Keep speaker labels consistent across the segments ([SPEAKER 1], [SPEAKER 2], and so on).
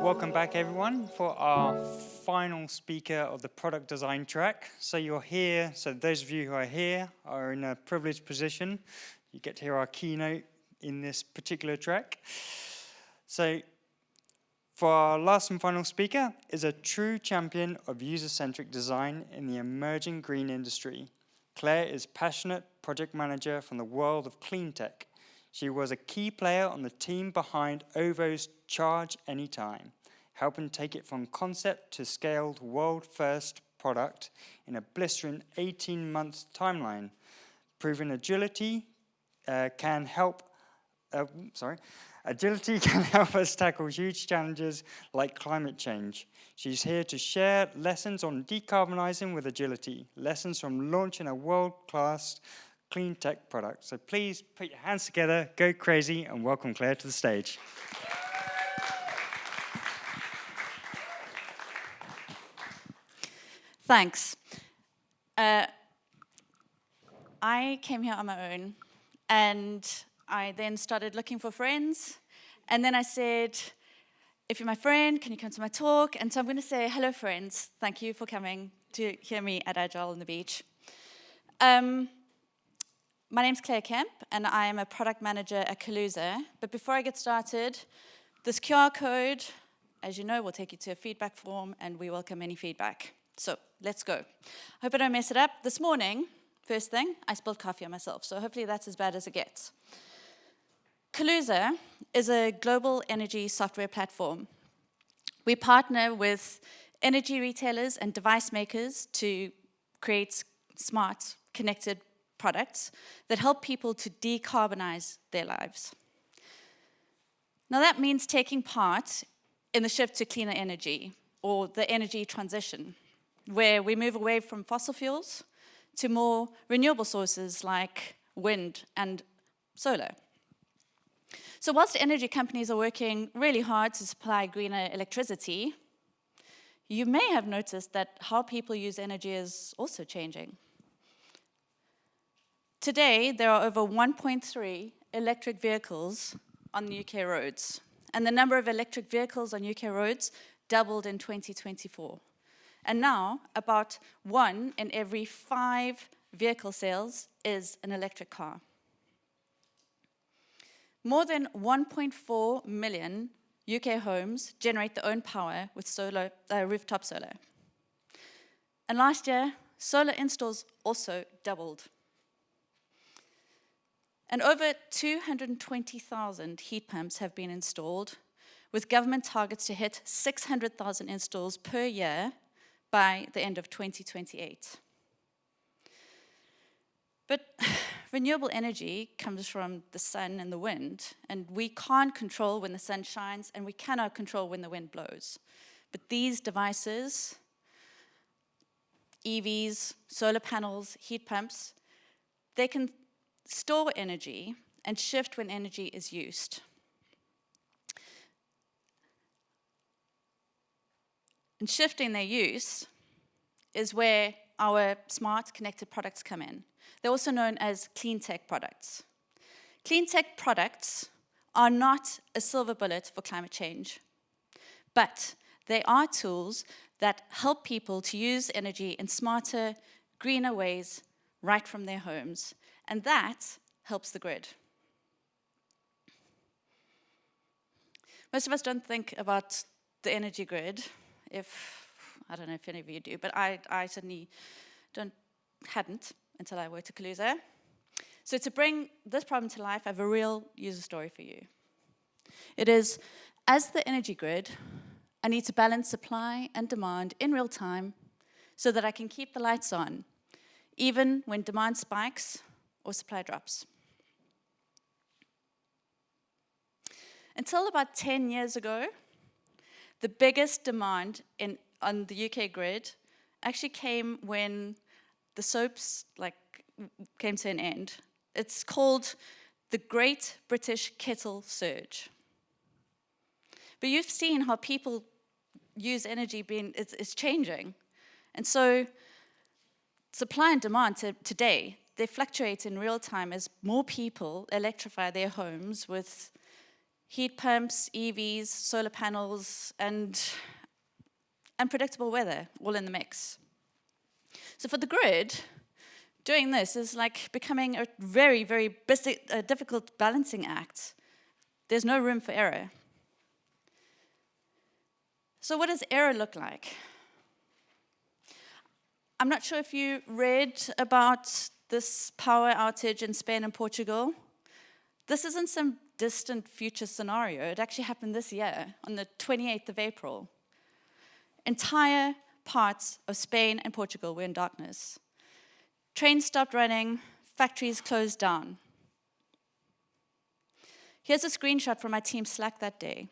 [SPEAKER 1] Welcome back everyone for our final speaker of the product design track. So you're here, so those of you who are here are in a privileged position. You get to hear our keynote in this particular track. So for our last and final speaker is a true champion of user-centric design in the emerging green industry. Claire is passionate project manager from the world of Cleantech. She was a key player on the team behind OVO's Charge Anytime, helping take it from concept to scaled world-first product in a blistering 18-month timeline. Proven agility can help us tackle huge challenges like climate change. She's here to share lessons on decarbonizing with agility, lessons from launching a world-class clean tech product. So please put your hands together, go crazy, and welcome Claire to the stage.
[SPEAKER 2] Thanks. I came here on my own, and I then started looking for friends, and then I said, if you're my friend, can you come to my talk? And so I'm going to say, hello friends, thank you for coming to hear me at Agile on the beach. My name's Claire Kemp, and I am a product manager at Kaluza. But before I get started, this QR code, as you know, will take you to a feedback form, and we welcome any feedback. So let's go. Hope I don't mess it up. This morning, first thing, I spilled coffee on myself, so hopefully that's as bad as it gets. Kaluza is a global energy software platform. We partner with energy retailers and device makers to create smart, connected products that help people to decarbonize their lives. Now that means taking part in the shift to cleaner energy, or the energy transition, where we move away from fossil fuels to more renewable sources like wind and solar. So whilst energy companies are working really hard to supply greener electricity, you may have noticed that how people use energy is also changing. Today, there are over 1.3 electric vehicles on UK roads, and the number of electric vehicles on UK roads doubled in 2024. And now, about 1 in every 5 vehicle sales is an electric car. More than 1.4 million UK homes generate their own power with rooftop solar. And last year, solar installs also doubled. And over 220,000 heat pumps have been installed, with government targets to hit 600,000 installs per year by the end of 2028. But renewable energy comes from the sun and the wind, and we can't control when the sun shines, and we cannot control when the wind blows. But these devices, EVs, solar panels, heat pumps, they can store energy and shift when energy is used. And shifting their use is where our smart connected products come in. They're also known as Cleantech products. Cleantech products are not a silver bullet for climate change, but they are tools that help people to use energy in smarter, greener ways right from their homes. And that helps the grid. Most of us don't think about the energy grid, I don't know if any of you do, but I certainly hadn't until I worked at Kaluza. So to bring this problem to life, I have a real user story for you. It is, as the energy grid, I need to balance supply and demand in real time so that I can keep the lights on, even when demand spikes or supply drops. Until about 10 years ago, the biggest demand on the UK grid actually came when the soaps came to an end. It's called the Great British Kettle Surge. But you've seen how people use energy it's changing. And so supply and demand today, they fluctuate in real time as more people electrify their homes with heat pumps, EVs, solar panels, and unpredictable weather, all in the mix. So for the grid, doing this is like becoming a very, very difficult balancing act. There's no room for error. So what does error look like? I'm not sure if you read about this power outage in Spain and Portugal. This isn't some distant future scenario. It actually happened this year, on the 28th of April. Entire parts of Spain and Portugal were in darkness. Trains stopped running, factories closed down. Here's a screenshot from my team Slack that day.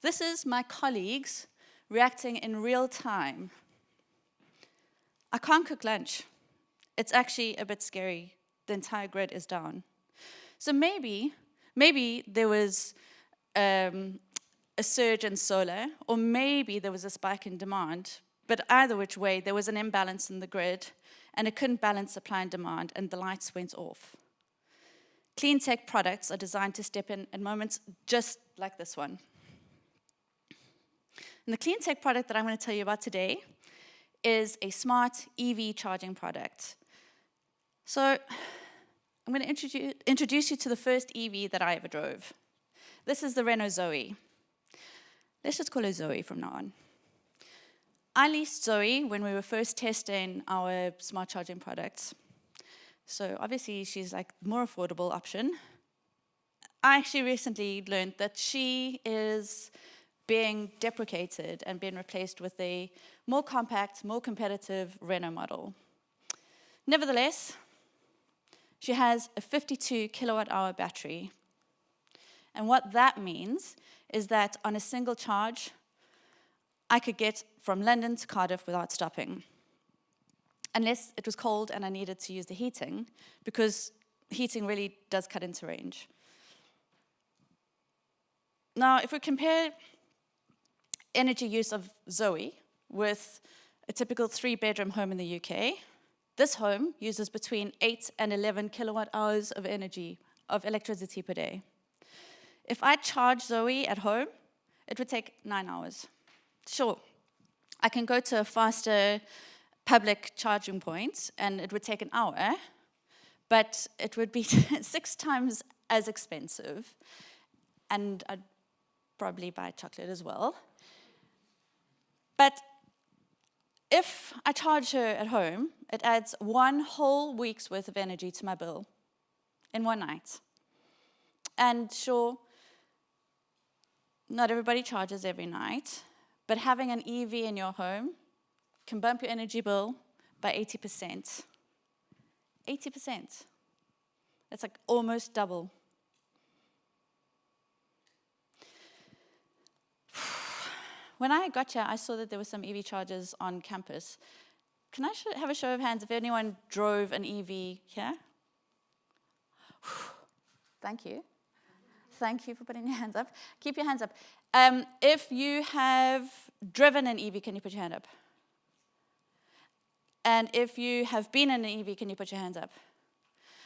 [SPEAKER 2] This is my colleagues reacting in real time. I can't cook lunch. It's actually a bit scary. The entire grid is down. So maybe there was a surge in solar, or maybe there was a spike in demand, but either which way, there was an imbalance in the grid, and it couldn't balance supply and demand, and the lights went off. Cleantech products are designed to step in at moments just like this one. And the Cleantech product that I'm going to tell you about today is a smart EV charging product. So I'm going to introduce you to the first EV that I ever drove. This is the Renault Zoe. Let's just call her Zoe from now on. I leased Zoe when we were first testing our smart charging products. So obviously she's like the more affordable option. I actually recently learned that she is being deprecated and being replaced with a more compact, more competitive Renault model. Nevertheless, she has a 52 kilowatt-hour battery. And what that means is that on a single charge, I could get from London to Cardiff without stopping. Unless it was cold and I needed to use the heating, because heating really does cut into range. Now, if we compare energy use of Zoe with a typical 3-bedroom home in the UK, this home uses between 8 and 11 kilowatt hours of electricity per day. If I charge Zoe at home, it would take 9 hours. Sure, I can go to a faster public charging point and it would take an hour, but it would be 6 times as expensive, and I'd probably buy chocolate as well. But if I charge her at home, it adds 1 whole week's worth of energy to my bill in one night. And sure, not everybody charges every night, but having an EV in your home can bump your energy bill by 80%. 80%. It's like almost double. When I got here, I saw that there were some EV chargers on campus. Can I have a show of hands if anyone drove an EV here? Thank you. Thank you for putting your hands up. Keep your hands up. If you have driven an EV, can you put your hand up? And if you have been in an EV, can you put your hands up?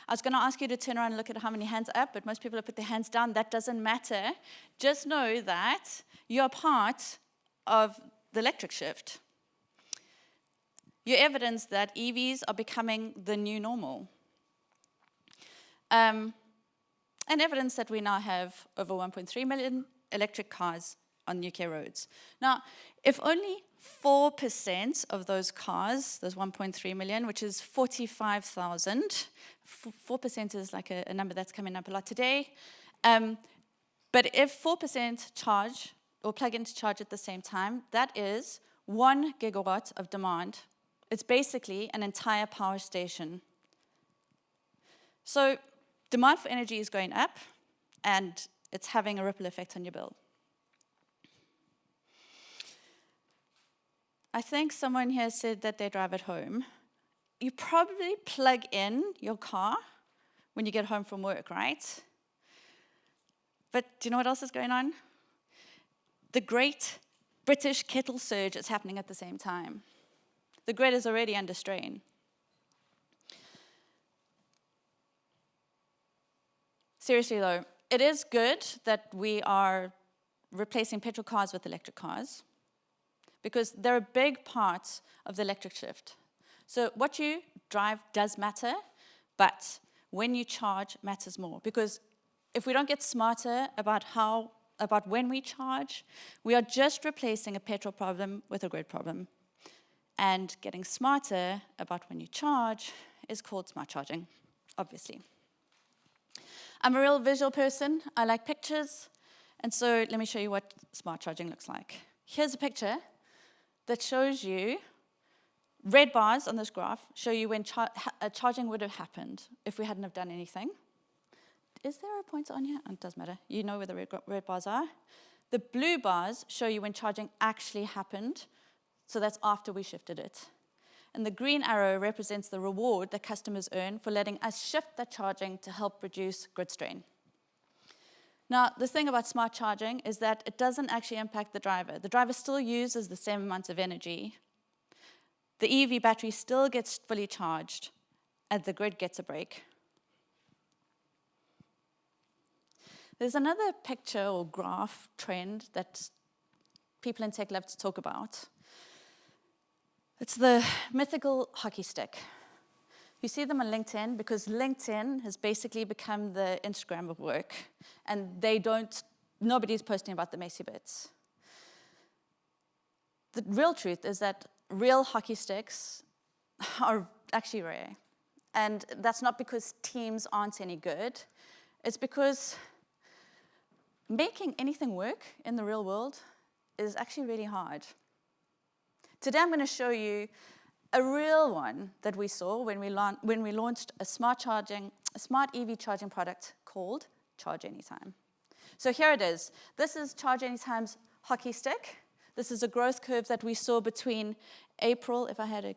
[SPEAKER 2] I was going to ask you to turn around and look at how many hands are up, but most people have put their hands down. That doesn't matter. Just know that you're part of the electric shift. You're evidence that EVs are becoming the new normal. And evidence that we now have over 1.3 million electric cars on UK roads. Now, if only 4% of those cars, those 1.3 million, which is 45,000, 4% is like a number that's coming up a lot today, but if 4% charge or plug in to charge at the same time, that is 1 gigawatt of demand. It's basically an entire power station. So demand for energy is going up, and it's having a ripple effect on your bill. I think someone here said that they drive at home. You probably plug in your car when you get home from work, right? But do you know what else is going on? The great British kettle surge is happening at the same time. The grid is already under strain. Seriously though, it is good that we are replacing petrol cars with electric cars, because they're a big part of the electric shift. So what you drive does matter, but when you charge matters more. Because if we don't get smarter about when we charge, we are just replacing a petrol problem with a grid problem. And getting smarter about when you charge is called smart charging, obviously. I'm a real visual person. I like pictures. And so let me show you what smart charging looks like. Here's a picture that shows you, red bars on this graph show you when charging would have happened if we hadn't have done anything. Is there a pointer on here? Oh, it doesn't matter. You know where the red bars are. The blue bars show you when charging actually happened, so that's after we shifted it. And the green arrow represents the reward that customers earn for letting us shift that charging to help reduce grid strain. Now, the thing about smart charging is that it doesn't actually impact the driver. The driver still uses the same amount of energy. The EV battery still gets fully charged, and the grid gets a break. There's another picture or graph trend that people in tech love to talk about. It's the mythical hockey stick. You see them on LinkedIn because LinkedIn has basically become the Instagram of work, and nobody's posting about the messy bits. The real truth is that real hockey sticks are actually rare. And that's not because teams aren't any good. It's because making anything work in the real world is actually really hard. Today I'm going to show you a real one that we saw when we launched a smart EV charging product called Charge Anytime. So here it is. This is Charge Anytime's hockey stick. This is a growth curve that we saw between April, if I had a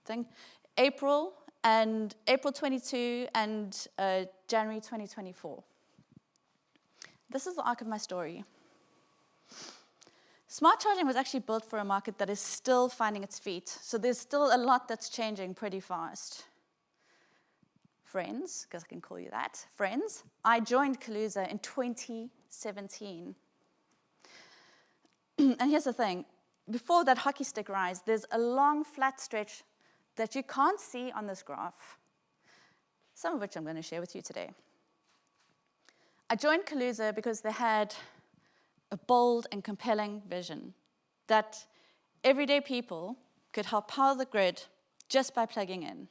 [SPEAKER 2] thing, April 22 and January 2024. This is the arc of my story. Smart charging was actually built for a market that is still finding its feet, so there's still a lot that's changing pretty fast. Friends, because I can call you that, friends, I joined Kaluza in 2017. And here's the thing, before that hockey stick rise, there's a long flat stretch that you can't see on this graph, some of which I'm going to share with you today. I joined Kaluza because they had a bold and compelling vision that everyday people could help power the grid just by plugging in.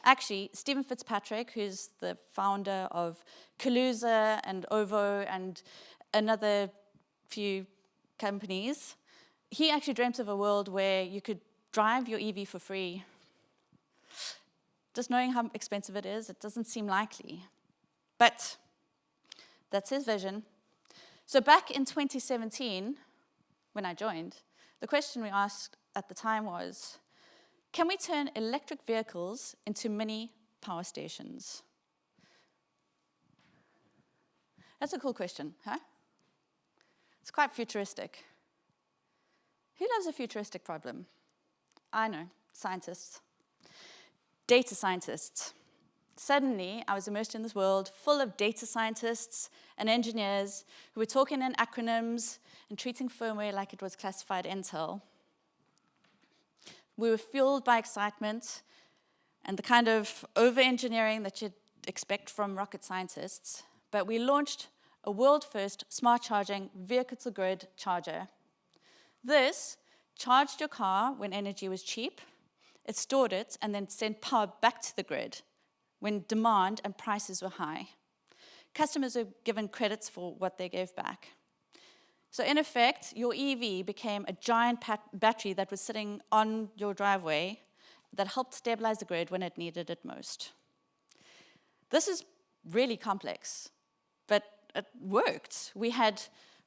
[SPEAKER 2] Actually, Stephen Fitzpatrick, who's the founder of Kaluza and OVO and another few companies, he actually dreamt of a world where you could drive your EV for free. Just knowing how expensive it is, it doesn't seem likely. But that's his vision. So back in 2017, when I joined, the question we asked at the time was, can we turn electric vehicles into mini power stations? That's a cool question, huh? It's quite futuristic. Who loves a futuristic problem? I know, scientists. Data scientists. Suddenly, I was immersed in this world full of data scientists and engineers who were talking in acronyms and treating firmware like it was classified intel. We were fueled by excitement and the kind of over-engineering that you'd expect from rocket scientists, but we launched a world-first smart charging vehicle-to-grid charger. This charged your car when energy was cheap, it stored it, and then sent power back to the grid when demand and prices were high. Customers were given credits for what they gave back. So in effect, your EV became a giant battery that was sitting on your driveway that helped stabilize the grid when it needed it most. This is really complex, but it worked. We had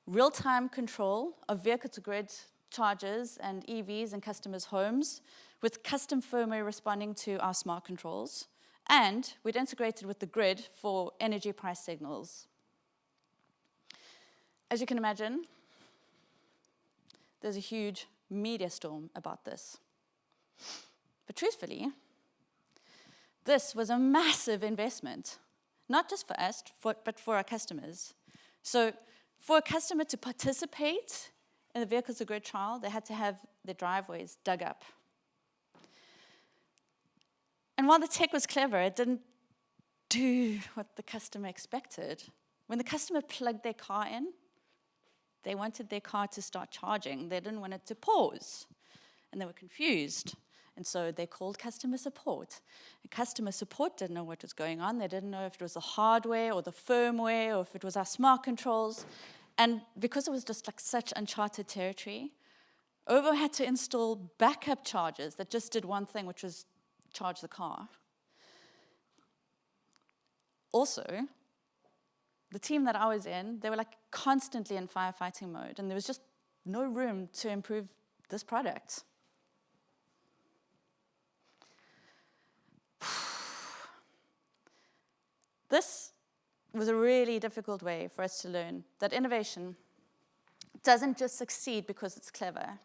[SPEAKER 2] real-time control of vehicle-to-grid chargers and EVs in customers' homes, with custom firmware responding to our smart controls. And we'd integrated with the grid for energy price signals. As you can imagine, there's a huge media storm about this. But truthfully, this was a massive investment. not just for us, but for our customers. So for a customer to participate in the Vehicles to Grid trial, they had to have their driveways dug up. And while the tech was clever, it didn't do what the customer expected. When the customer plugged their car in, they wanted their car to start charging. They didn't want it to pause. And they were confused. And so they called customer support. And customer support didn't know what was going on. They didn't know if it was the hardware or the firmware or if it was our smart controls. And because it was just like such uncharted territory, OVO had to install backup chargers that just did one thing, which was charge the car. Also, the team that I was in, they were like constantly in firefighting mode, and there was just no room to improve this product. This was a really difficult way for us to learn that innovation doesn't just succeed because it's clever.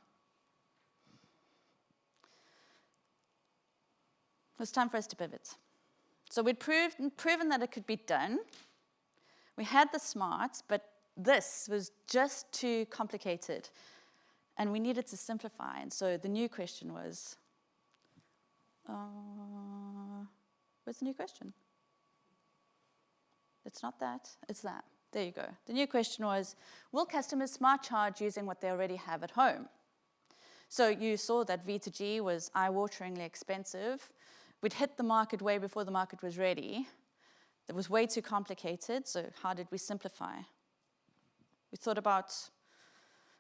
[SPEAKER 2] It was time for us to pivot. So we'd proven that it could be done. We had the smarts, but this was just too complicated. And we needed to simplify. And so the new question was, what's the new question? It's not that, it's that. There you go. The new question was, will customers smart charge using what they already have at home? So you saw that V2G was eye-wateringly expensive. We'd hit the market way before the market was ready. It was way too complicated, so how did we simplify? We thought about,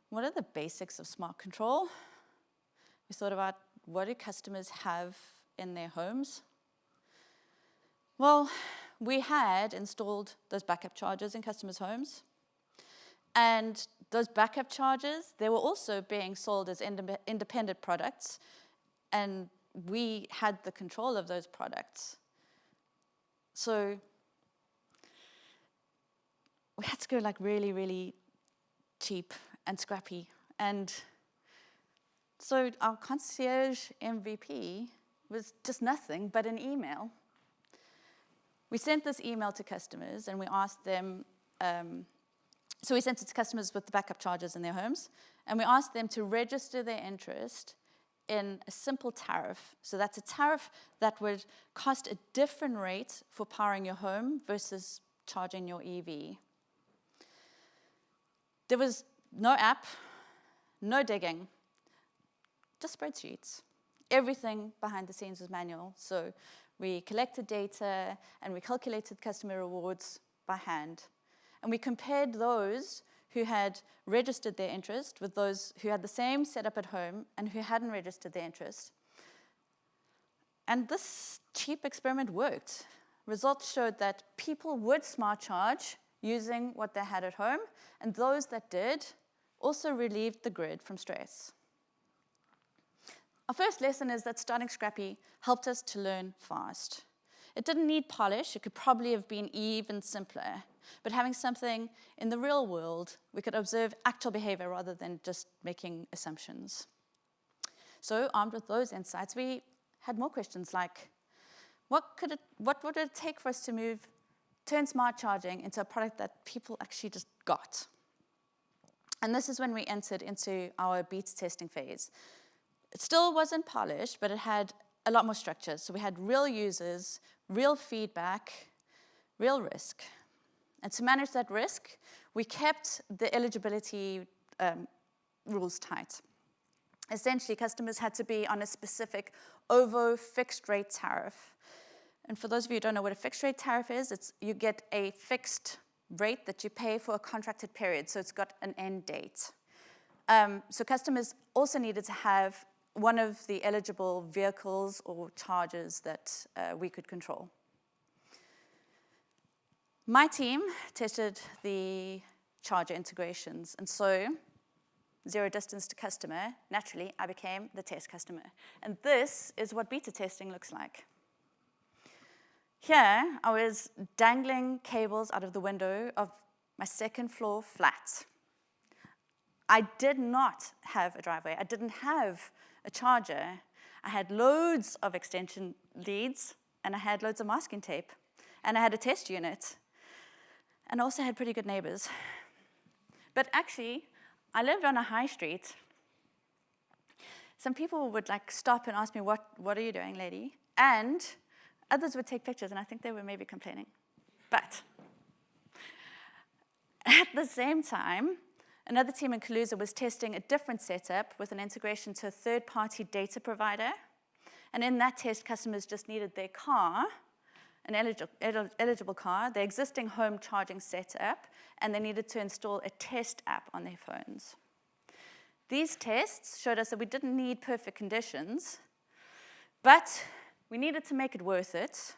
[SPEAKER 2] what are the basics of smart control? We thought about, what do customers have in their homes? Well, we had installed those backup chargers in customers' homes. And those backup chargers, they were also being sold as independent products. And we had the control of those products. So we had to go like really, really cheap and scrappy. And so our concierge MVP was just nothing but an email. We sent this email to customers, and we asked them, so we sent it to customers with the backup chargers in their homes, and we asked them to register their interest in a simple tariff. So that's a tariff that would cost a different rate for powering your home versus charging your EV. There was no app, no digging, just spreadsheets. Everything behind the scenes was manual. So we collected data, and we calculated customer rewards by hand. And we compared those who had registered their interest with those who had the same setup at home and who hadn't registered their interest. And this cheap experiment worked. Results showed that people would smart charge using what they had at home, and those that did also relieved the grid from stress. Our first lesson is that starting scrappy helped us to learn fast. It didn't need polish. It could probably have been even simpler. But having something in the real world, we could observe actual behavior rather than just making assumptions. So armed with those insights, we had more questions like, what would it take for us to turn smart charging into a product that people actually just got? And this is when we entered into our beta testing phase. It still wasn't polished, but it had a lot more structure. So we had real users, real feedback, real risk. And to manage that risk, we kept the eligibility rules tight. Essentially, customers had to be on a specific OVO fixed rate tariff. And for those of you who don't know what a fixed rate tariff is, you get a fixed rate that you pay for a contracted period. So it's got an end date. So customers also needed to have one of the eligible vehicles or chargers that we could control. My team tested the charger integrations, and so zero distance to customer, naturally, I became the test customer. And this is what beta testing looks like. Here, I was dangling cables out of the window of my second floor flat. I did not have a driveway. I didn't have a charger. I had loads of extension leads, and I had loads of masking tape. And I had a test unit. And also had pretty good neighbors. But actually, I lived on a high street. Some people would like stop and ask me, what are you doing, lady? And others would take pictures, and I think they were maybe complaining. But at the same time, another team in Kaluza was testing a different setup with an integration to a third-party data provider. And in that test, customers just needed their car, an eligible car, their existing home charging setup, and they needed to install a test app on their phones. These tests showed us that we didn't need perfect conditions, but we needed to make it worth it.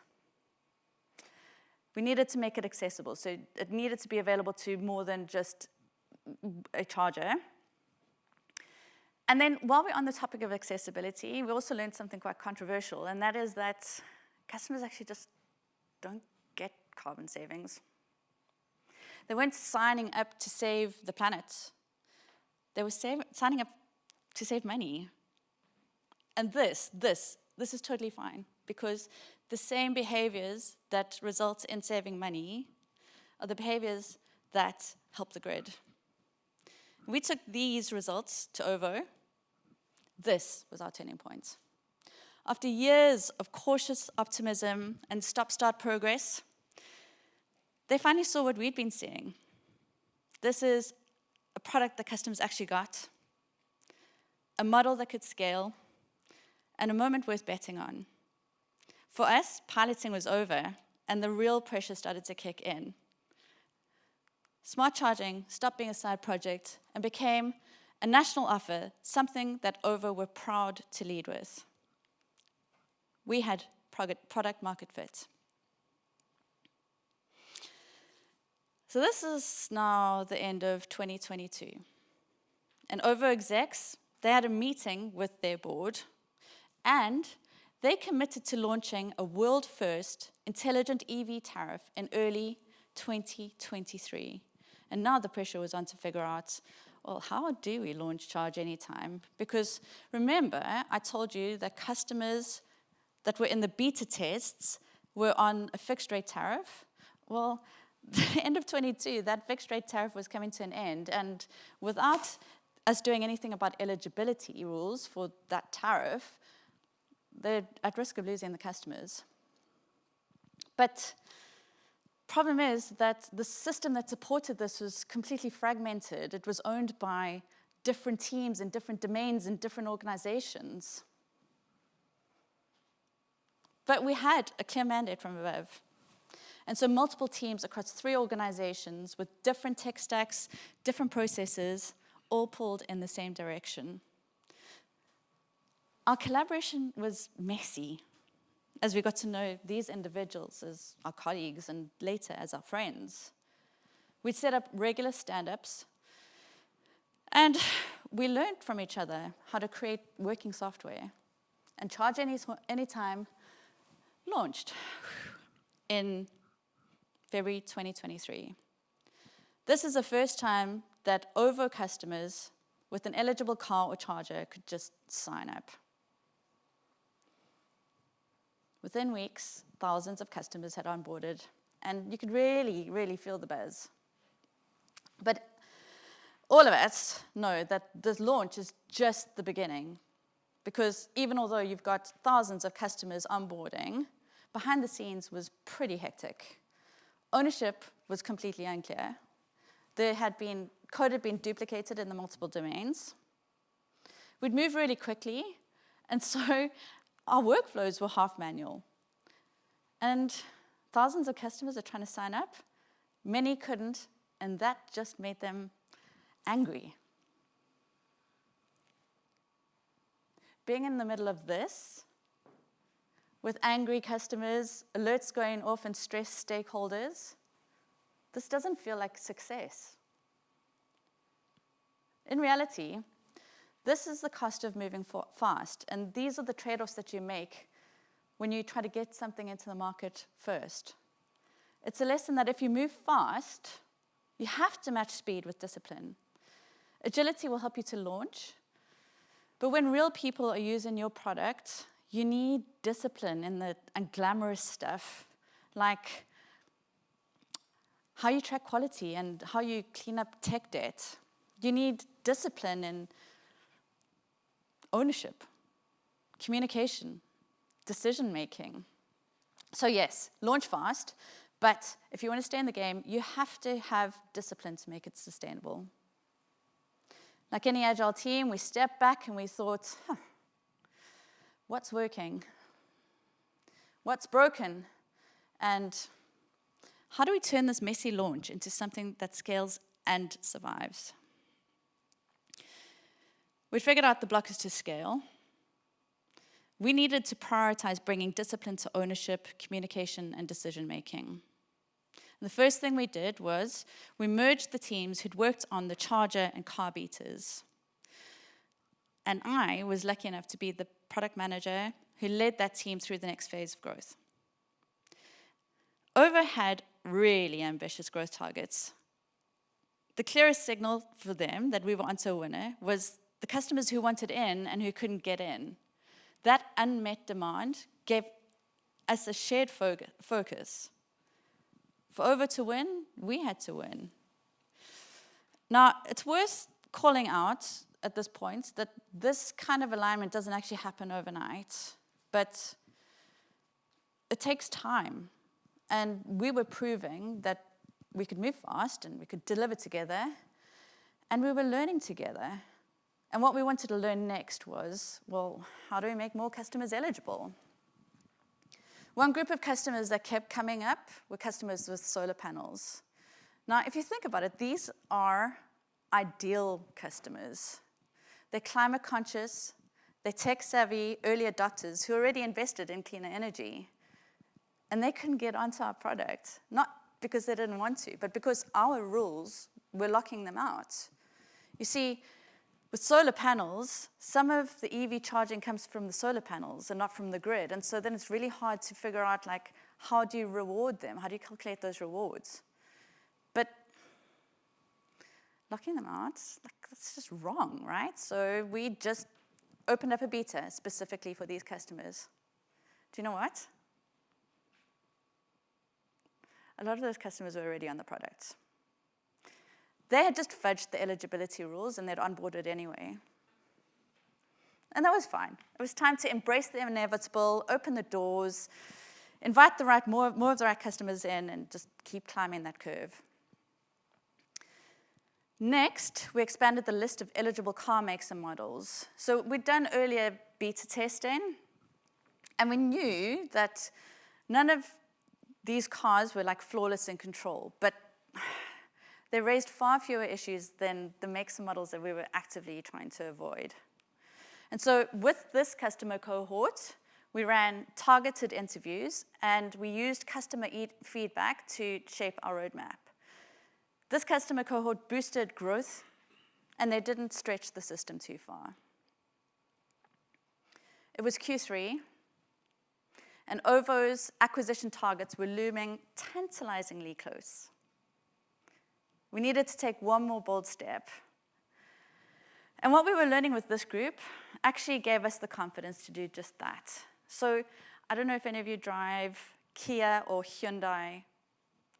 [SPEAKER 2] We needed to make it accessible, so it needed to be available to more than just a charger. And then while we're on the topic of accessibility, we also learned something quite controversial, and that is that customers actually just don't get carbon savings. They weren't signing up to save the planet. They were signing up to save money. And this is totally fine, because the same behaviors that result in saving money are the behaviors that help the grid. We took these results to OVO. This was our turning point. After years of cautious optimism and stop-start progress, they finally saw what we'd been seeing. This is a product that customers actually got, a model that could scale, and a moment worth betting on. For us, piloting was over, and the real pressure started to kick in. Smart charging stopped being a side project and became a national offer, something that OVO were proud to lead with. We had product market fit. So this is now the end of 2022. And OVO execs, they had a meeting with their board, and they committed to launching a world-first intelligent EV tariff in early 2023. And now the pressure was on to figure out, well, how do we launch Charge Anytime? Because remember, I told you that customers that were in the beta tests were on a fixed rate tariff. Well, the end of 22, that fixed rate tariff was coming to an end, and without us doing anything about eligibility rules for that tariff, they're at risk of losing the customers. But problem is that the system that supported this was completely fragmented. It was owned by different teams and different domains and different organizations. But we had a clear mandate from above. And so multiple teams across 3 organizations with different tech stacks, different processes, all pulled in the same direction. Our collaboration was messy as we got to know these individuals as our colleagues and later as our friends. We'd set up regular stand-ups, and we learned from each other how to create working software. And Charge Anytime launched in February 2023. This is the first time that OVO customers with an eligible car or charger could just sign up. Within weeks, thousands of customers had onboarded, and you could really, really feel the buzz. But all of us know that this launch is just the beginning, because even although you've got thousands of customers onboarding, behind the scenes was pretty hectic. Ownership was completely unclear. Code had been duplicated in the multiple domains. We'd moved really quickly, and so our workflows were half manual. And thousands of customers are trying to sign up. Many couldn't, and that just made them angry. Being in the middle of this, with angry customers, alerts going off and stressed stakeholders, this doesn't feel like success. In reality, this is the cost of moving fast, and these are the trade-offs that you make when you try to get something into the market first. It's a lesson that if you move fast, you have to match speed with discipline. Agility will help you to launch, but when real people are using your product, you need discipline and glamorous stuff, like how you track quality and how you clean up tech debt. You need discipline and ownership, communication, decision-making. So yes, launch fast, but if you want to stay in the game, you have to have discipline to make it sustainable. Like any Agile team, we stepped back and we thought, what's working? What's broken? And how do we turn this messy launch into something that scales and survives? We figured out the blockers to scale. We needed to prioritize bringing discipline to ownership, communication, and decision-making. The first thing we did was we merged the teams who'd worked on the charger and car beaters. And I was lucky enough to be the product manager who led that team through the next phase of growth. Ovo had really ambitious growth targets. The clearest signal for them that we were onto a winner was the customers who wanted in and who couldn't get in. That unmet demand gave us a shared focus. For Ovo to win, we had to win. Now, it's worth calling out at this point that this kind of alignment doesn't actually happen overnight, but it takes time. And we were proving that we could move fast and we could deliver together, and we were learning together. And what we wanted to learn next was, well, how do we make more customers eligible? One group of customers that kept coming up were customers with solar panels. Now, if you think about it, these are ideal customers. They're climate conscious, they're tech savvy, early adopters who already invested in cleaner energy. And they couldn't get onto our product, not because they didn't want to, but because our rules were locking them out. You see, with solar panels, some of the EV charging comes from the solar panels and not from the grid. And so then it's really hard to figure out, like, how do you reward them? How do you calculate those rewards? But locking them out, like, that's just wrong, right? So we just opened up a beta specifically for these customers. Do you know what? A lot of those customers were already on the product. They had just fudged the eligibility rules and they'd onboarded anyway. And that was fine. It was time to embrace the inevitable, open the doors, invite more of the right customers in, and just keep climbing that curve. Next, we expanded the list of eligible car makes and models. So we'd done earlier beta testing, and we knew that none of these cars were like flawless in control, but they raised far fewer issues than the makes and models that we were actively trying to avoid. And so with this customer cohort, we ran targeted interviews, and we used customer feedback to shape our roadmap. This customer cohort boosted growth, and they didn't stretch the system too far. It was Q3, and Ovo's acquisition targets were looming tantalizingly close. We needed to take one more bold step. And what we were learning with this group actually gave us the confidence to do just that. So I don't know if any of you drive Kia or Hyundai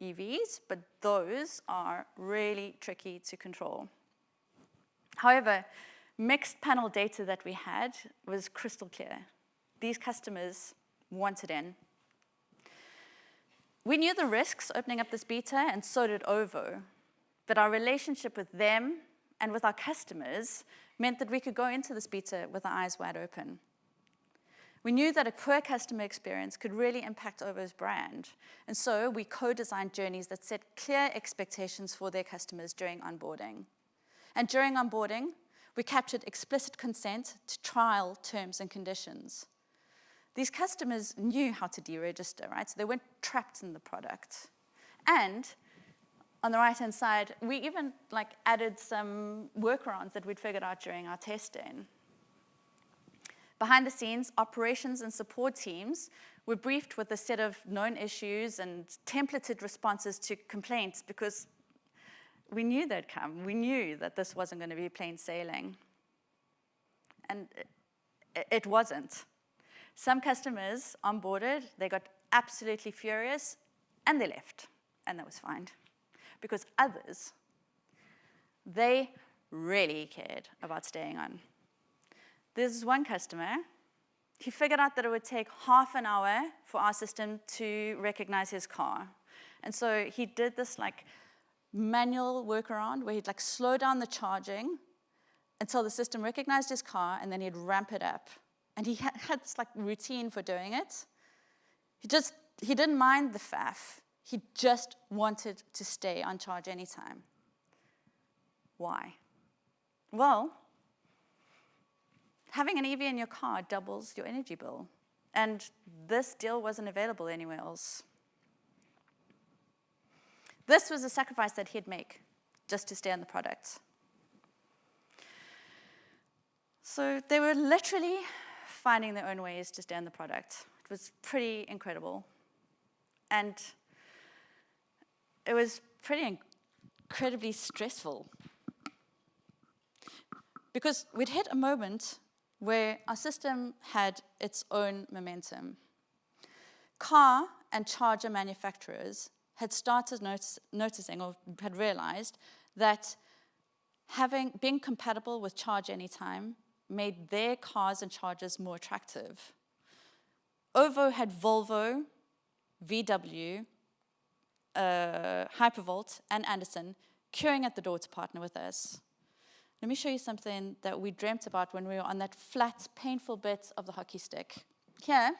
[SPEAKER 2] EVs, but those are really tricky to control. However, mixed panel data that we had was crystal clear. These customers wanted in. We knew the risks opening up this beta, and so did Ovo. But our relationship with them and with our customers meant that we could go into this beta with our eyes wide open. We knew that a poor customer experience could really impact Ovo's brand, and so we co-designed journeys that set clear expectations for their customers during onboarding. And during onboarding, we captured explicit consent to trial terms and conditions. These customers knew how to deregister, right? So they weren't trapped in the product. And on the right-hand side, we even added some workarounds that we'd figured out during our testing. Behind the scenes, operations and support teams were briefed with a set of known issues and templated responses to complaints because we knew they'd come. We knew that this wasn't going to be plain sailing. And it wasn't. Some customers onboarded, they got absolutely furious, and they left, and that was fine. because others, they really cared about staying on. There's one customer, he figured out that it would take half an hour for our system to recognize his car. And so he did this like manual workaround where he'd like slow down the charging until the system recognized his car, and then he'd ramp it up. And he had this like routine for doing it. He didn't mind the faff. He just wanted to stay on charge anytime. Why? Well, having an EV in your car doubles your energy bill. And this deal wasn't available anywhere else. This was a sacrifice that he'd make just to stay on the product. So they were literally finding their own ways to stay on the product. It was pretty incredible. And it was pretty incredibly stressful. Because we'd hit a moment where our system had its own momentum. Car and charger manufacturers had started noticing or had realized that being compatible with charge anytime made their cars and chargers more attractive. OVO had Volvo, VW, Hypervolt, and Anderson queuing at the door to partner with us. Let me show you something that we dreamt about when we were on that flat, painful bit of the hockey stick. Here,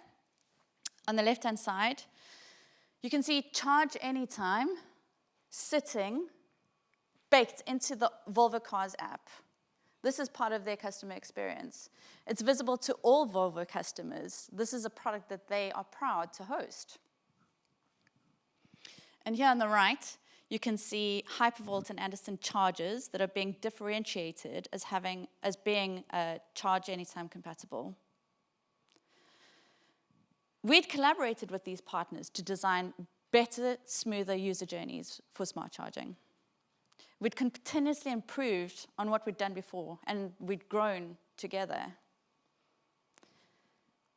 [SPEAKER 2] on the left-hand side, you can see Charge Anytime sitting, baked into the Volvo Cars app. This is part of their customer experience. It's visible to all Volvo customers. This is a product that they are proud to host. And here on the right, you can see Hypervolt and Anderson chargers that are being differentiated as being Charge Anytime compatible. We'd collaborated with these partners to design better, smoother user journeys for smart charging. We'd continuously improved on what we'd done before, and we'd grown together.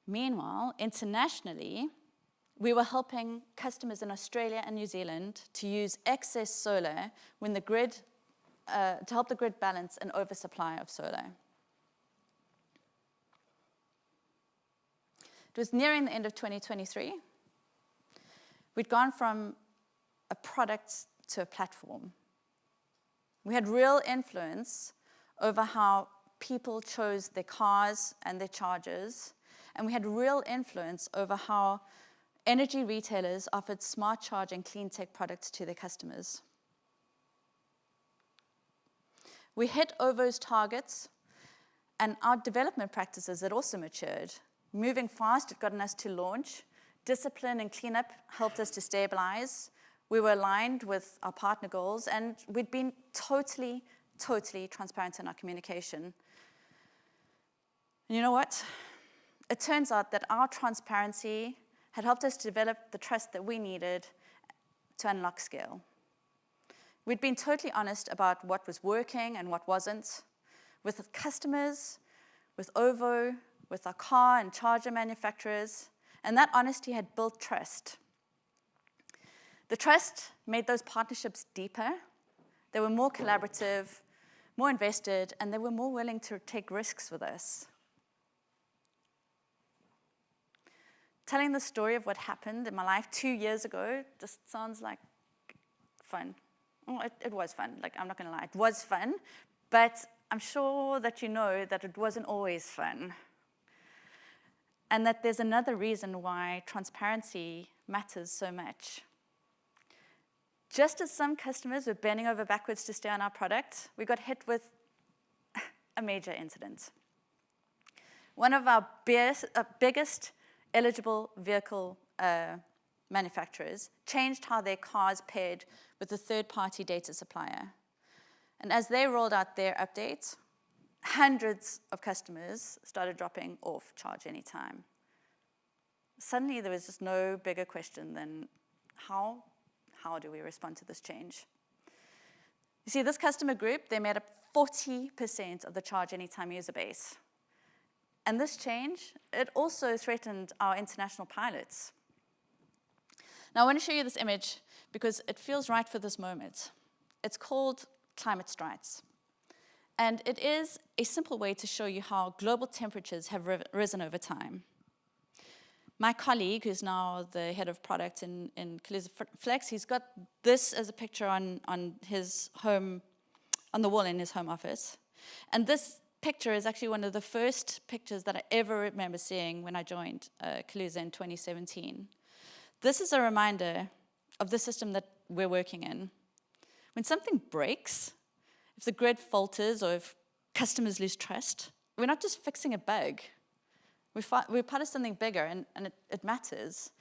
[SPEAKER 2] Meanwhile, internationally, we were helping customers in Australia and New Zealand to use excess solar when the grid, to help the grid balance an oversupply of solar. It was nearing the end of 2023. We'd gone from a product to a platform. We had real influence over how people chose their cars and their chargers, and we had real influence over how energy retailers offered smart charging Cleantech products to their customers. We hit OVO's targets, and our development practices had also matured. Moving fast had gotten us to launch. Discipline and cleanup helped us to stabilize. We were aligned with our partner goals, and we'd been totally transparent in our communication. And you know what? It turns out that our transparency had helped us develop the trust that we needed to unlock scale. We'd been totally honest about what was working and what wasn't, with customers, with OVO, with our car and charger manufacturers, and that honesty had built trust. The trust made those partnerships deeper. They were more collaborative, more invested, and they were more willing to take risks with us. Telling the story of what happened in my life 2 years ago just sounds like fun. Well, it was fun, like I'm not gonna lie, it was fun, but I'm sure that you know that it wasn't always fun. And that there's another reason why transparency matters so much. Just as some customers were bending over backwards to stay on our product, we got hit with a major incident. One of our biggest eligible vehicle manufacturers changed how their cars paired with a third-party data supplier. And as they rolled out their updates, hundreds of customers started dropping off Charge Anytime. Suddenly, there was just no bigger question than how do we respond to this change? You see, this customer group, they made up 40% of the Charge Anytime user base. And this change, it also threatened our international pilots. Now I want to show you this image because it feels right for this moment. It's called climate strides. And it is a simple way to show you how global temperatures have risen over time. My colleague, who's now the head of product in Kaluza Flex, he's got this as a picture on his home, on the wall in his home office. And this picture is actually one of the first pictures that I ever remember seeing when I joined Kaluza in 2017. This is a reminder of the system that we're working in. When something breaks, if the grid falters or if customers lose trust, we're not just fixing a bug. We're part of something bigger, and it matters.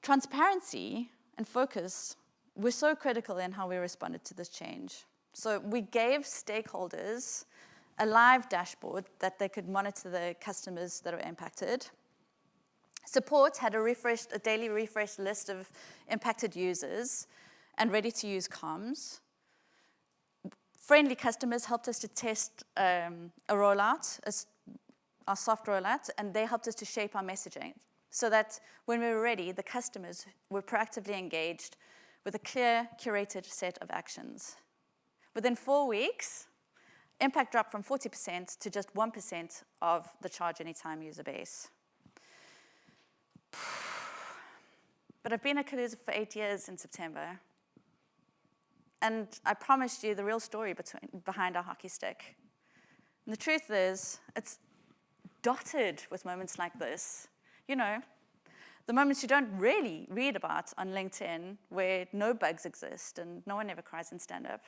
[SPEAKER 2] Transparency and focus were so critical in how we responded to this change. So we gave stakeholders a live dashboard that they could monitor the customers that were impacted. Support had a daily refreshed list of impacted users and ready-to-use comms. Friendly customers helped us to test a rollout, our soft rollout, and they helped us to shape our messaging so that when we were ready, the customers were proactively engaged with a clear, curated set of actions. Within 4 weeks, impact dropped from 40% to just 1% of the Charge Anytime user base. But I've been at Kaluza for 8 years in September. And I promised you the real story behind our hockey stick. And the truth is, it's dotted with moments like this. You know, the moments you don't really read about on LinkedIn where no bugs exist and no one ever cries in stand-up.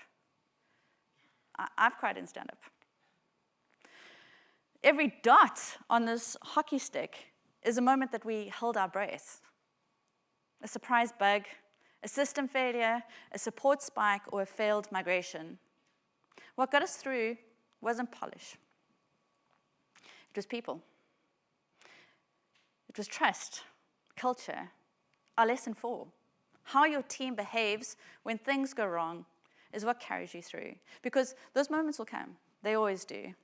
[SPEAKER 2] I've cried in stand-up. Every dot on this hockey stick is a moment that we held our breath. A surprise bug, a system failure, a support spike, or a failed migration. What got us through wasn't polish. It was people. It was trust, culture, our lesson 4. How your team behaves when things go wrong is what carries you through. Because those moments will come. They always do.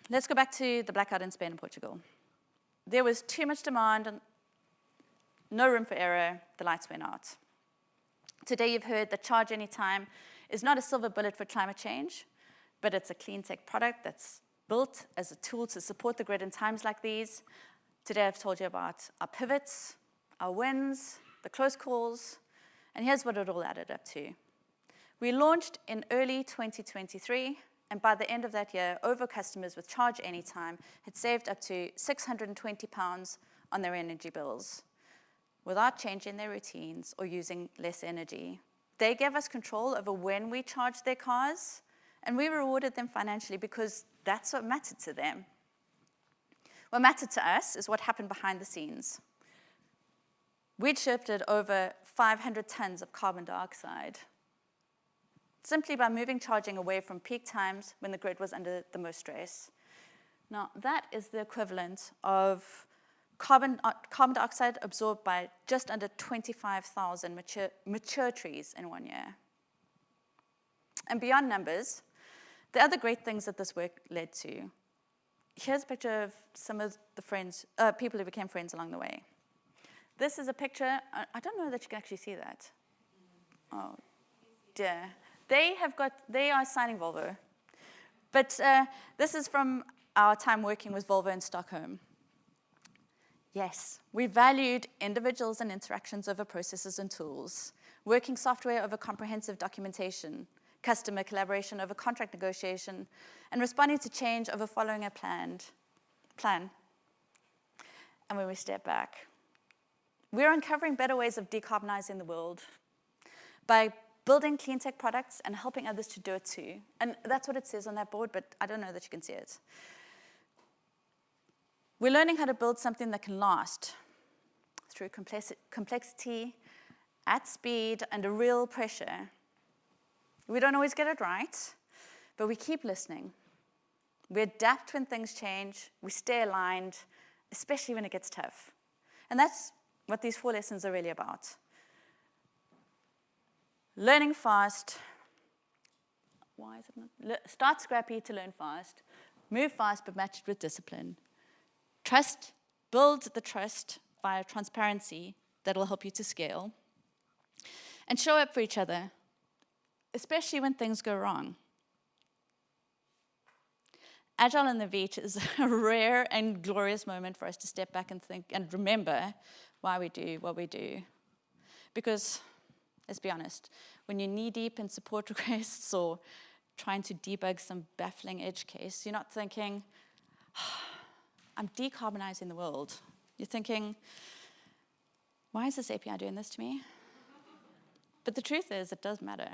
[SPEAKER 2] Let's go back to the blackout in Spain and Portugal. There was too much demand and no room for error. The lights went out. Today you've heard that Charge Anytime is not a silver bullet for climate change, but it's a Cleantech product that's built as a tool to support the grid in times like these. Today I've told you about our pivots, our wins, the close calls, and here's what it all added up to. We launched in early 2023, and by the end of that year, over customers with Charge Anytime had saved up to £620 on their energy bills without changing their routines or using less energy. They gave us control over when we charged their cars, and we rewarded them financially because that's what mattered to them. What mattered to us is what happened behind the scenes. We'd shifted over 500 tons of carbon dioxide simply by moving charging away from peak times when the grid was under the most stress. Now, that is the equivalent of carbon dioxide absorbed by just under 25,000 mature trees in 1 year. And beyond numbers, the other great things that this work led to. Here's a picture of some of the people who became friends along the way. This is a picture, I don't know that you can actually see that. Oh, dear. They are signing Volvo. But this is from our time working with Volvo in Stockholm. Yes, we valued individuals and interactions over processes and tools, working software over comprehensive documentation, customer collaboration over contract negotiation, and responding to change over following a plan. And when we step back, we're uncovering better ways of decarbonizing the world by building Cleantech products and helping others to do it too. And that's what it says on that board, but I don't know that you can see it. We're learning how to build something that can last through complexity, at speed, under real pressure. We don't always get it right, but we keep listening. We adapt when things change. We stay aligned, especially when it gets tough. And that's what these 4 lessons are really about. Learning fast. Why is it not? Start scrappy to learn fast. Move fast, but match it with discipline. Trust build the trust via transparency that will help you to scale, and show up for each other, especially when things go wrong. Agile on the beach is a rare and glorious moment for us to step back and think and remember why we do what we do. Because, let's be honest, when you're knee-deep in support requests or trying to debug some baffling edge case, you're not thinking, I'm decarbonizing the world. You're thinking, why is this API doing this to me? But the truth is, it does matter.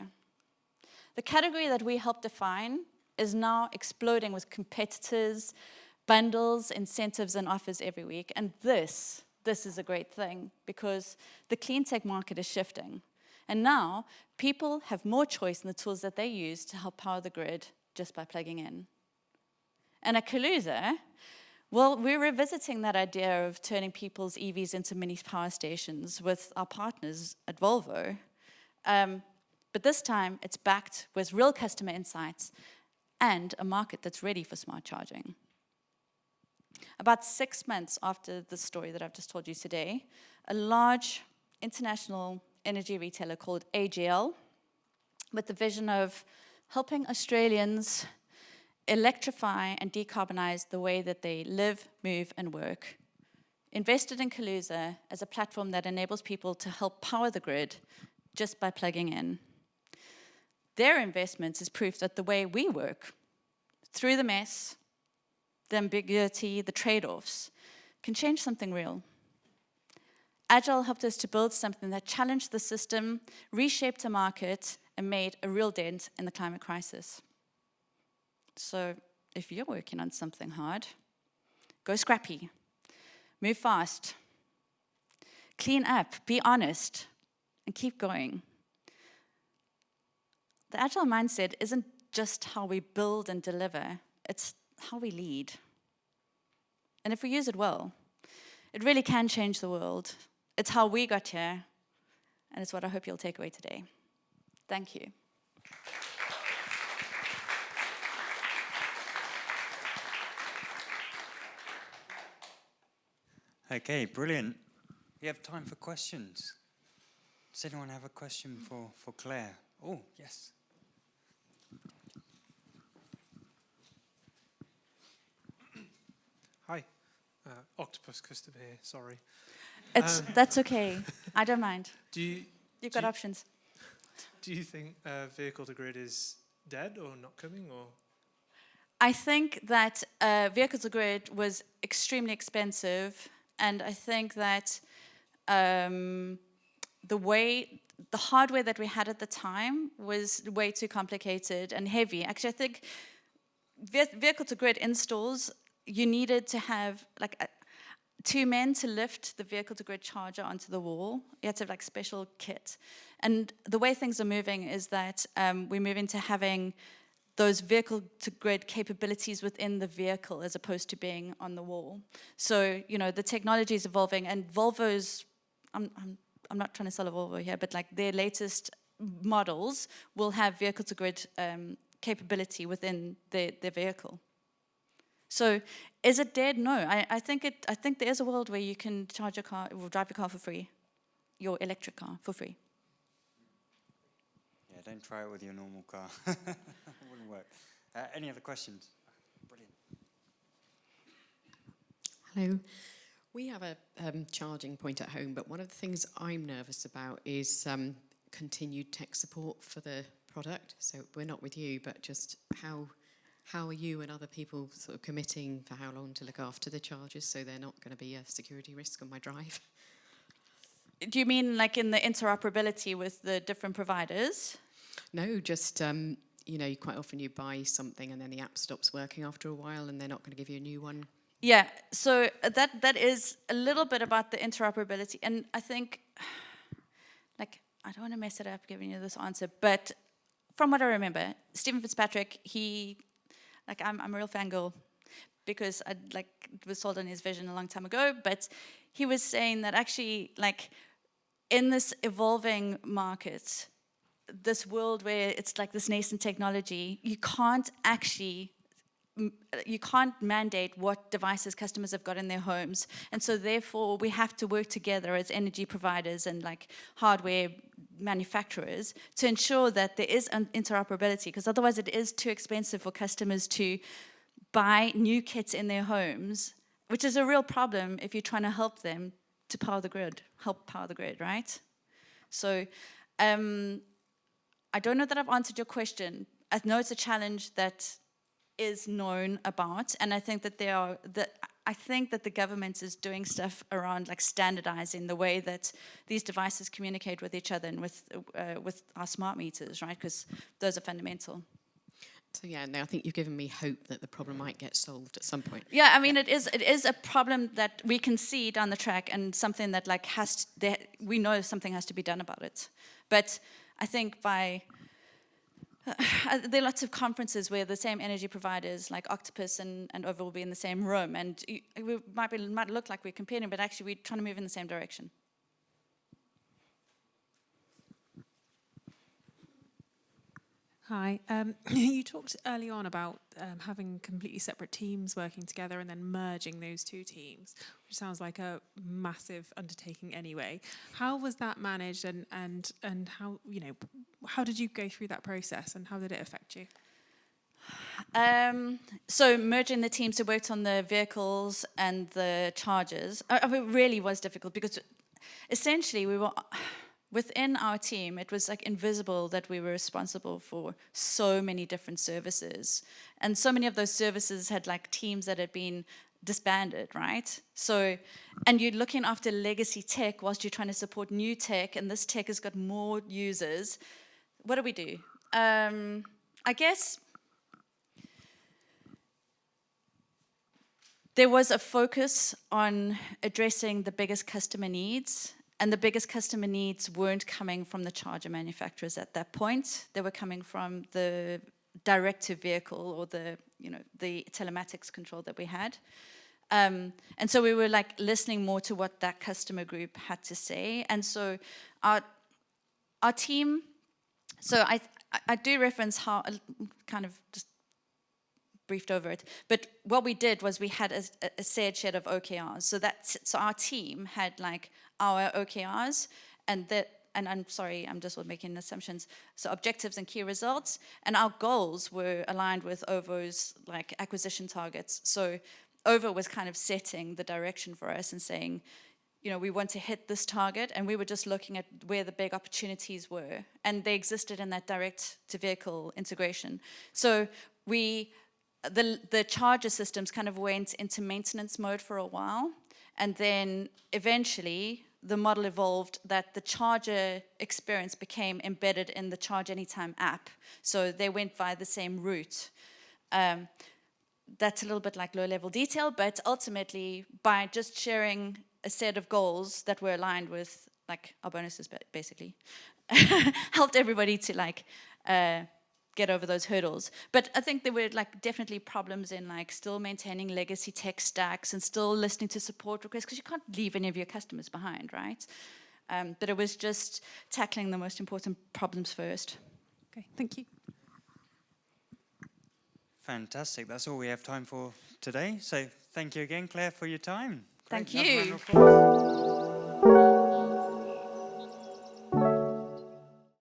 [SPEAKER 2] The category that we help define is now exploding with competitors, bundles, incentives, and offers every week. And this is a great thing because the clean tech market is shifting. And now people have more choice in the tools that they use to help power the grid just by plugging in. And at Kaluza, well, we're revisiting that idea of turning people's EVs into mini power stations with our partners at Volvo. But this time, it's backed with real customer insights and a market that's ready for smart charging. About 6 months after the story that I've just told you today, a large international energy retailer called Agile, with the vision of helping Australians electrify and decarbonize the way that they live, move, and work, invested in Kaluza as a platform that enables people to help power the grid just by plugging in. Their investment is proof that the way we work, through the mess, the ambiguity, the trade-offs, can change something real. Agile helped us to build something that challenged the system, reshaped a market, and made a real dent in the climate crisis. So if you're working on something hard, go scrappy, move fast, clean up, be honest, and keep going. The Agile mindset isn't just how we build and deliver, it's how we lead. And if we use it well, it really can change the world. It's how we got here, and it's what I hope you'll take away today. Thank you.
[SPEAKER 1] Okay, brilliant. We have time for questions. Does anyone have a question for Claire? Oh, yes.
[SPEAKER 3] Hi, Octopus customer here, sorry.
[SPEAKER 2] That's okay, I don't mind. You've got options.
[SPEAKER 3] Do you think vehicle to grid is dead or not coming, or?
[SPEAKER 2] I think that vehicle to grid was extremely expensive, and I think that the hardware that we had at the time was way too complicated and heavy. Actually, I think vehicle to grid installs, you needed to have like 2 men to lift the vehicle to grid charger onto the wall. You had to have like special kit. And the way things are moving is that we're moving to having those vehicle to grid capabilities within the vehicle as opposed to being on the wall. So, you know, the technology is evolving, and Volvo's, I'm not trying to sell a Volvo here, but like their latest models will have vehicle to grid capability within their vehicle. So, is it dead? No, I think there is a world where you can charge your car, or drive your car for free, your electric car for free.
[SPEAKER 1] Yeah, don't try it with your normal car. It wouldn't work. Any other questions? Brilliant.
[SPEAKER 4] Hello. We have a charging point at home, but one of the things I'm nervous about is continued tech support for the product. So we're not with you, but just how are you and other people sort of committing for how long to look after the chargers so they're not going to be a security risk on my drive?
[SPEAKER 2] Do you mean like in the interoperability with the different providers?
[SPEAKER 4] No, just, you know, quite often you buy something and then the app stops working after a while and they're not going to give you a new one.
[SPEAKER 2] Yeah, so that is a little bit about the interoperability. And I think, like, I don't want to mess it up giving you this answer, but from what I remember, Stephen Fitzpatrick, I'm a real fangirl because it was sold on his vision a long time ago, but he was saying that actually, like, in this evolving market, this world where it's like this nascent technology, you can't actually you can't mandate what devices customers have got in their homes. And so therefore we have to work together as energy providers and like hardware manufacturers to ensure that there is interoperability, because otherwise it is too expensive for customers to buy new kits in their homes, which is a real problem if you're trying to help them to power the grid, help power the grid, right? So I don't know that I've answered your question. I know it's a challenge that is known about, and I think that the government is doing stuff around like standardizing the way that these devices communicate with each other and with our smart meters, right? Because those are fundamental.
[SPEAKER 4] So yeah, no, I think you've given me hope that the problem might get solved at some point.
[SPEAKER 2] Yeah, I mean, it is a problem that we can see down the track, and something that like we know something has to be done about it. But I think there are lots of conferences where the same energy providers like Octopus and OVO will be in the same room, and we might look like we're competing, but actually we're trying to move in the same direction.
[SPEAKER 5] Hi. You talked early on about having completely separate teams working together and then merging those two teams, which sounds like a massive undertaking anyway. How was that managed, and how, how did you go through that process, and how did it affect you?
[SPEAKER 2] So merging the teams who worked on the vehicles and the chargers, it really was difficult, because essentially we were... Within our team, it was like invisible that we were responsible for so many different services. And so many of those services had like teams that had been disbanded, right? So, and you're looking after legacy tech whilst you're trying to support new tech, and this tech has got more users. What do? I guess there was a focus on addressing the biggest customer needs. And the biggest customer needs weren't coming from the charger manufacturers at that point. They were coming from the direct-to-vehicle, or the telematics control that we had. And so we were like listening more to what that customer group had to say. And so our team, so I do reference how, kind of just briefed over it, but what we did was we had a shared set of OKRs. So our team had like our OKRs, and I'm sorry, I'm just making assumptions. So objectives and key results, and our goals were aligned with OVO's like acquisition targets. So OVO was kind of setting the direction for us and saying, we want to hit this target, and we were just looking at where the big opportunities were, and they existed in that direct-to-vehicle integration. So the charger systems kind of went into maintenance mode for a while, and then eventually the model evolved that the charger experience became embedded in the Charge Anytime app. So they went via the same route. That's a little bit like low-level detail, but ultimately, by just sharing a set of goals that were aligned with like our bonuses, basically, helped everybody to like get over those hurdles. But I think there were like definitely problems in like still maintaining legacy tech stacks and still listening to support requests, because you can't leave any of your customers behind, right? But it was just tackling the most important problems first.
[SPEAKER 5] Okay, thank you.
[SPEAKER 1] Fantastic. That's all we have time for today. So thank you again, Claire, for your time.
[SPEAKER 2] Thank
[SPEAKER 1] Great. Another
[SPEAKER 2] you.
[SPEAKER 1] round of applause.